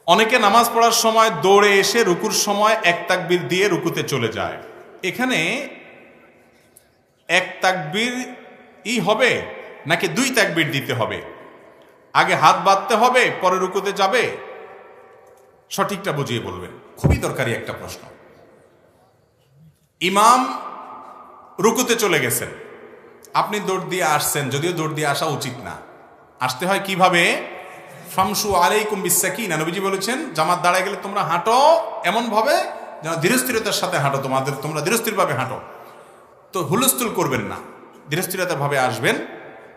অনেকে নামাজ পড়ার সময় দৌড়ে এসে রুকুর সময় এক তাকবীর দিয়ে রুকুতে চলে যায়। এখানে এক তাকবীর হবে নাকি দুই তাকবীর দিতে হবে? আগে হাত বাঁধতে হবে পরে রুকুতে যাবে? সঠিকটা বুঝিয়ে বলবেন। খুবই দরকারি একটা প্রশ্ন। ইমাম রুকুতে চলে গেছেন, আপনি দৌড় দিয়ে আসছেন, যদিও দৌড় দিয়ে আসা উচিত না, আসতে হয় কিভাবে? ফামসু আলাইকুম বিসাকিনা। নবীজি বলেছেন জামাত দাঁড়ায় গেলে তোমরা হাঁটো এমন ভাবে যেন ধীরস্থিরতার সাথে হাঁটো, তোমরা ধীরস্থিরভাবে হাঁটো। তো হুলস্থুল করবেন না, ধীরস্থিরতার ভাবে আসবেন।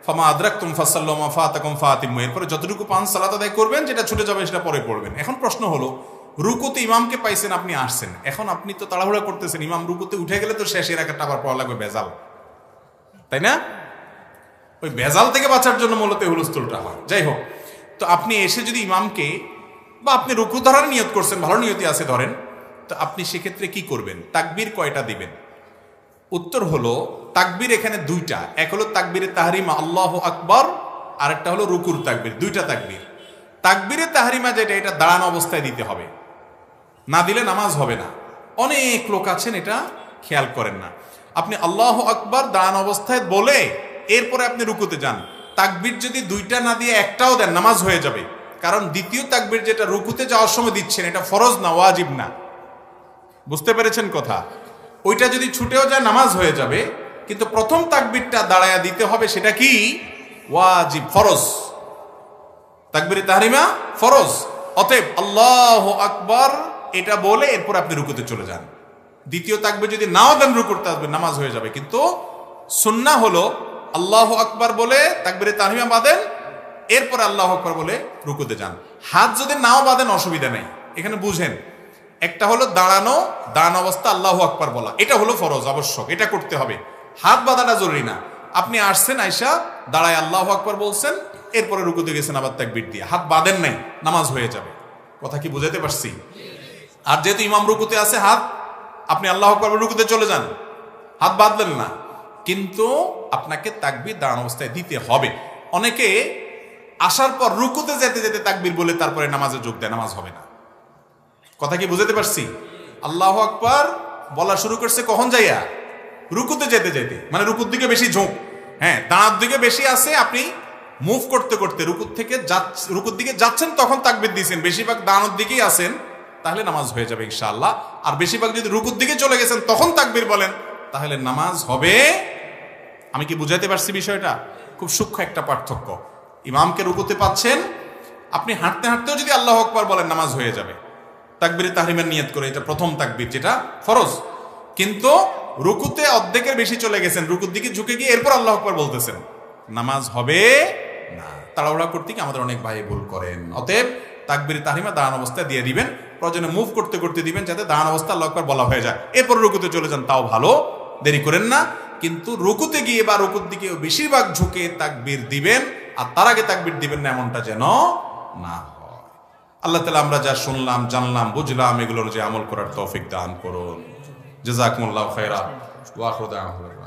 ফামা আদরাকতুম ফাসাল্লু মা ফাতাকুম ফাতিমু। এরপরে যতটুকু পান সালাত আদায় করবেন, যেটা ছুটে যাবে সেটা পরে পড়বেন। এখন প্রশ্ন হলো, রুকুতে ইমামকে পাইছেন, আপনি আসছেন, এখন আপনি তো তাড়াহুড়া করতেছেন, ইমাম রুকুতে উঠে গেলে তো শেষের একটা আবার পড়া লাগবে ভেজাল, তাই না? ওই ভেজাল থেকে বাঁচার জন্য মূলত হুলস্থুলটা হয়। যাই হোক, তো আপনি এসে যদি ইমামকে, বা আপনি রুকু ধরার নিয়ত করছেন, ভালো নিয়তি আছে ধরেন, তো আপনি সেক্ষেত্রে কি করবেন? তাকবীর কয়টা দিবেন? উত্তর হলো তাকবীর এখানে দুইটা। এক হলো তাকবীরে তাহরিমা আল্লাহু আকবার, আর একটা হলো রুকুর তাকবীর। দুইটা তাকবীর। তাকবীরে তাহরিমা যেটা, এটা দাঁড়ানো অবস্থায় দিতে হবে, না দিলে নামাজ হবে না। অনেক লোক আছেন এটা খেয়াল করেন না। আপনি আল্লাহু আকবার দাঁড়ানো অবস্থায় বলে এরপরে আপনি রুকুতে যান। তাকবীর যদি দুইটা না দিয়ে একটাও দেন, নামাজ হয়ে যাবে। কারণ দ্বিতীয় তাকবীর যেটা রুকুতে যাওয়ার সময় দিচ্ছেন, এটা ফরজ না, ওয়াজিব না। বুঝতে পেরেছেন কথা? ওইটা যদি ছুটেও যায় নামাজ হয়ে যাবে, কিন্তু প্রথম তাকবীরটা দাঁড়ায়া দিতে হবে, সেটা কি? ওয়াজিব, ফরজ। তাকবীরে তাহরিমা ফরজ। অতএব আল্লাহু আকবার এটা বলে এরপর আপনি রুকুতে চলে যান। দ্বিতীয় তাকবীর যদি নাও দেন রুকুতে আসবেন, নামাজ হয়ে যাবে। কিন্তু সুন্নাহ হলো আল্লাহু আকবার বলে তাকবীরে তাহরিমা বাঁধেন, এরপর আল্লাহু আকবার বলে রুকুতে যান। হাত যদি নাও বাঁধেন অসুবিধা নেই। এখানে বুঝেন, একটা হলো দাঁড়ানো অবস্থা আল্লাহু আকবার বলা, এটা হলো ফরজ, আবশ্যক, এটা করতে হবে। হাত বাঁধাটা জরুরি না। আপনি আসছেন, আয়সা দাঁড়ায় আল্লাহু আকবার বলছেন, এরপরে রুকুতে গেছেন আবার তাকবীর দিয়ে, হাত বাঁধেন নাই, নামাজ হয়ে যাবে। কথা কি বুঝাতে পারছি? আর যেহেতু ইমাম রুকুতে আছে, হাত, আপনি আল্লাহু আকবার রুকুতে চলে যান, হাত বাঁধলেন না, কিন্তু আপনাকে তাকবীর দাঁড়ানো অবস্থায় দিতে হবে। অনেকে আসার পর রুকুতে যেতে যেতে তাকবীর বলে তারপরে নামাজে যোগ দেয়, নামাজ হবে না। কথা কি বুঝাতে পারছি? আল্লাহু আকবার বলা শুরু করছে কখন যাইয়া? রুকুতে যেতে যেতে, মানে রুকুর দিকে বেশি ঝোঁক, হ্যাঁ দাঁড়ার দিকে বেশি আছে, আপনি মুভ করতে করতে রুকুর দিকে যাচ্ছেন, তখন তাকবীর দিয়েছেন, বেশিরভাগ দাঁড়ানোর দিকেই আছেন, তাহলে নামাজ হয়ে যাবে ইনশাআল্লাহ। আর বেশিরভাগ যদি রুকুর দিকে চলে গেছেন তখন তাকবীর বলেন, তাহলে নামাজ হবে। আমি কি বুঝাতে পারছি বিষয়টা? খুব সূক্ষ্ম একটা পার্থক্য। ইমামকে রুকুতে পাচ্ছেন, আপনি হাঁটতে হাঁটতেও যদি আল্লাহু আকবার বলেন, নামাজ হয়ে যাবে তাকবীরে তাহরিমের নিয়ত করে। এটা প্রথম তাকবীর, যেটা ফরজ। কিন্তু রুকুতে অর্ধেকের বেশি চলে গেছেন, রুকুর দিকে ঝুঁকে গিয়ে এরপর আল্লাহু আকবার বলতেছেন, নামাজ হবে না। তাড়াহুড়া করতে গিয়ে আমাদের অনেক ভাই ভুল করেন। অতএব তাকবীরে তাহরিমা দাঁড়ানো অবস্থায় দিয়ে দিবেন, প্রয়োজনে মুভ করতে করতে দিবেন, যাতে দাঁড়ানো অবস্থা আল্লাহু আকবার বলা হয়ে যায়। এরপর রুকুতে চলে যান, তাও ভালো, দেরি করেন না। কিন্তু রুকুতে গিয়ে বা রুকুর দিকে বেশিরভাগ ঝুঁকে তাকবীর দিবেন, আর তার আগে তাকবীর দিবেন না, এমনটা যেন না হয়। আল্লাহ তাআলা আমরা যা শুনলাম, জানলাম, বুঝলাম, এগুলোর যে আমল করার তৌফিক দান করুন। জাযাকুমুল্লাহু খায়রা ওয়া আখিরু দাওয়ানা।